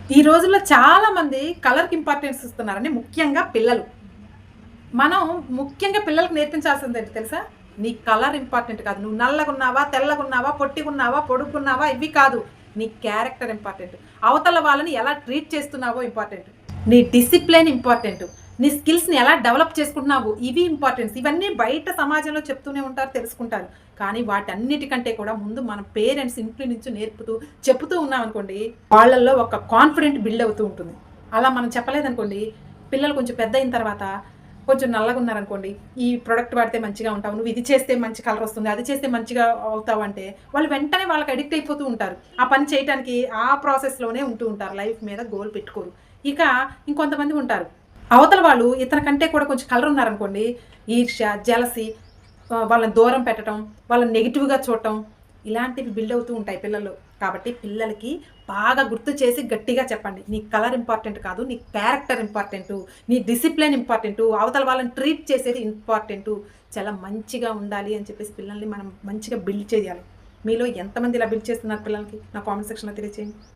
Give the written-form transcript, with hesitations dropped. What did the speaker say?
ఈ రోజుల్లో చాలామంది కలర్‌కి ఇంపార్టెన్స్ ఇస్తున్నారండి. ముఖ్యంగా పిల్లలు. మనం ముఖ్యంగా పిల్లలకి నేర్పించాల్సిందేంటి తెలుసా? నీ కలర్ ఇంపార్టెంట్ కాదు. నువ్వు నల్లగున్నావా, తెల్లగున్నావా, పొట్టిగున్నావా, పొడుగున్నావా ఇవి కాదు. నీ క్యారెక్టర్ ఇంపార్టెంట్. అవతల వాళ్ళని ఎలా ట్రీట్ చేస్తున్నావో ఇంపార్టెంట్. నీ డిసిప్లిన్ ఇంపార్టెంట్. నీ స్కిల్స్‌ని ఎలా డెవలప్ చేసుకుంటున్నావు ఇవి ఇంపార్టెన్స్. ఇవన్నీ బయట సమాజంలో చెప్తూనే ఉంటారు, తెలుసుకుంటారు. కానీ వాటన్నిటికంటే కూడా ముందు మన పేరెంట్స్ ఇంటి నుంచి నేర్పుతూ, చెప్తూ ఉన్నామనుకోండి, వాళ్ళల్లో ఒక కాన్ఫిడెంట్ బిల్డ్ అవుతూ ఉంటుంది. అలా మనం చెప్పలేదనుకోండి, పిల్లలు కొంచెం పెద్దయిన తర్వాత కొంచెం నల్లగున్నారనుకోండి, ఈ ప్రొడక్ట్ వాడితే మంచిగా ఉంటావు, నువ్వు ఇది చేస్తే మంచి కలర్ వస్తుంది, అది చేస్తే మంచిగా అవుతావు అంటే, వాళ్ళు వెంటనే వాళ్ళకి అడిక్ట్ అయిపోతూ ఉంటారు. ఆ పని చేయటానికి ఆ ప్రాసెస్‌లోనే ఉంటూ ఉంటారు. లైఫ్ మీద గోల్ పెట్టుకోరు. ఇక ఇంకొంతమంది ఉంటారు. అవతల వాళ్ళు ఇతని కంటే కూడా కొంచెం కలర్ ఉన్నారనుకోండి, ఈర్ష్య, జెలసీ, వాళ్ళని దూరం పెట్టటం, వాళ్ళని నెగెటివ్‌గా చూడటం, ఇలాంటివి బిల్డ్ అవుతూ ఉంటాయి పిల్లల్లో. కాబట్టి పిల్లలకి బాగా గుర్తు చేసి గట్టిగా చెప్పండి. నీ కలర్ ఇంపార్టెంట్ కాదు. నీ క్యారెక్టర్ ఇంపార్టెంటు. నీ డిసిప్లిన్ ఇంపార్టెంటు. అవతల వాళ్ళని ట్రీట్ చేసేది ఇంపార్టెంటు. చాలా మంచిగా ఉండాలి అని చెప్పేసి పిల్లల్ని మనం మంచిగా బిల్డ్ చేయాలి. మీలో ఎంతమంది ఇలా బిల్డ్ చేస్తున్నారు పిల్లలకి? నా కామెంట్ సెక్షన్‌లో తెలియజేయండి.